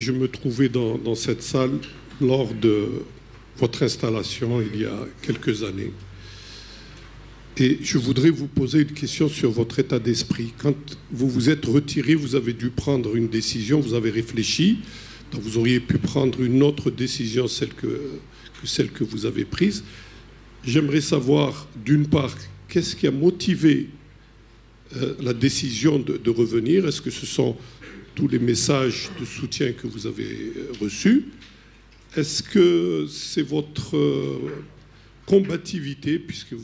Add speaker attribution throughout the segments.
Speaker 1: Je me trouvais dans cette salle lors de votre installation il y a quelques années. Et je voudrais vous poser une question sur votre état d'esprit. Quand vous vous êtes retiré, vous avez dû prendre une décision, vous avez réfléchi, donc vous auriez pu prendre une autre décision, celle que vous avez prise. J'aimerais savoir, d'une part, qu'est-ce qui a motivé la décision de revenir? Est-ce que ce sont tous les messages de soutien que vous avez reçus? Est-ce que c'est votre combativité, puisque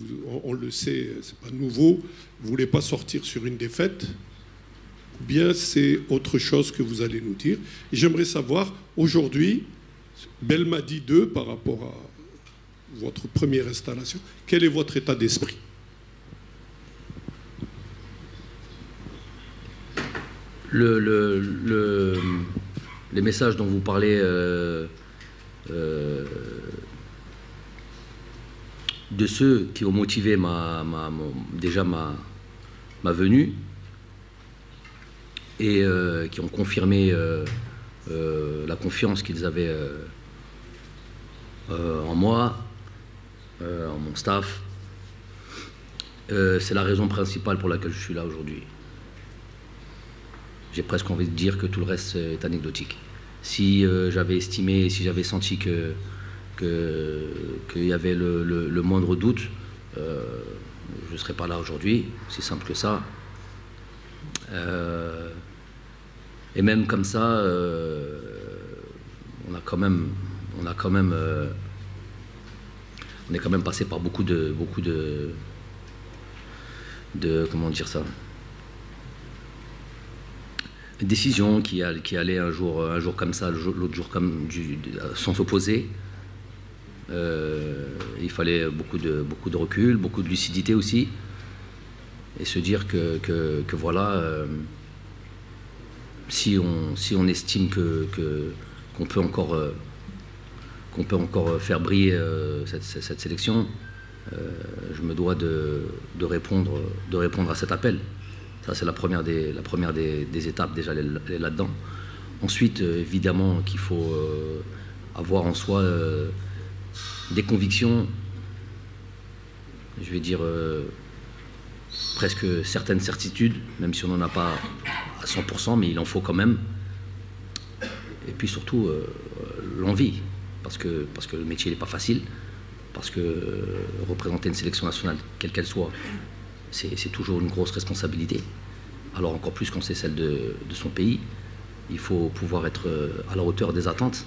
Speaker 1: on le sait, c'est pas nouveau, vous ne voulez pas sortir sur une défaite, ou bien c'est autre chose que vous allez nous dire? Et j'aimerais savoir, aujourd'hui, Belmadi 2, par rapport à votre première installation, quel est votre état d'esprit?
Speaker 2: Les messages dont vous parlez de ceux qui ont motivé déjà ma venue et qui ont confirmé la confiance qu'ils avaient en moi, en mon staff, c'est la raison principale pour laquelle je suis là aujourd'hui. J'ai presque envie de dire que tout le reste est anecdotique. Si j'avais estimé, si j'avais senti qu'il y avait le moindre doute, je ne serais pas là aujourd'hui, c'est simple que ça. Et même comme ça, on est quand même passé par beaucoup de comment dire ça, décisions qui allaient un jour comme ça, l'autre jour sans s'opposer. Il fallait beaucoup de recul, beaucoup de lucidité aussi, et se dire que voilà, si on estime qu'on peut encore faire briller cette sélection, je me dois de répondre à cet appel. Ça, c'est la première des étapes, déjà, elle est là-dedans. Ensuite, évidemment, qu'il faut avoir en soi des convictions, je vais dire presque certaines certitudes, même si on n'en a pas à 100%, mais il en faut quand même. Et puis surtout, l'envie, parce que le métier n'est pas facile, parce que représenter une sélection nationale, quelle qu'elle soit, c'est toujours une grosse responsabilité. Alors encore plus quand c'est celle de son pays, il faut pouvoir être à la hauteur des attentes.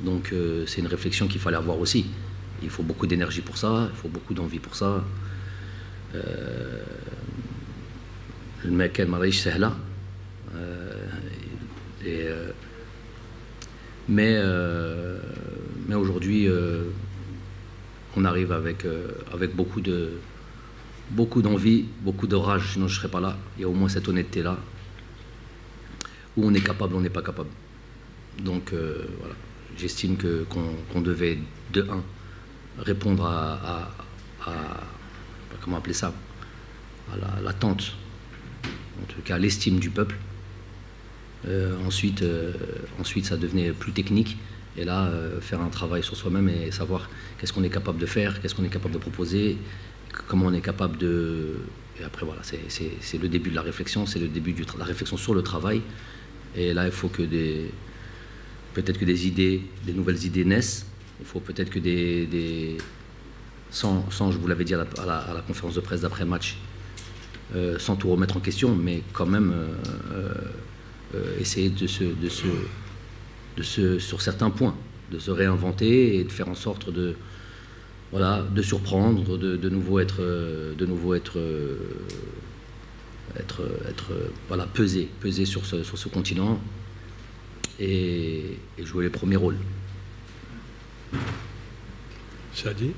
Speaker 2: Donc c'est une réflexion qu'il fallait avoir aussi. Il faut beaucoup d'énergie pour ça, il faut beaucoup d'envie pour ça. Le mec mariage c'est là. Mais aujourd'hui, on arrive avec beaucoup d'envie, beaucoup de rage, sinon je ne serais pas là. Il y a au moins cette honnêteté-là, où on est capable, on n'est pas capable. Donc voilà, j'estime qu'on devait, de un, répondre à comment appeler ça, à l'attente, en tout cas à l'estime du peuple. Ensuite, ça devenait plus technique. Et là, faire un travail sur soi-même et savoir qu'est-ce qu'on est capable de faire, qu'est-ce qu'on est capable de proposer, comment on est capable de... Et après, voilà, c'est le début de la réflexion, c'est le début de la réflexion sur le travail. Et là, il faut que peut-être que des nouvelles idées naissent. Il faut peut-être que sans, je vous l'avais dit à la conférence de presse d'après-match, sans tout remettre en question, mais quand même essayer sur certains points, de se réinventer et de faire en sorte de surprendre, de nouveau être voilà, peser sur ce continent et jouer les premiers rôles.
Speaker 3: Chadi.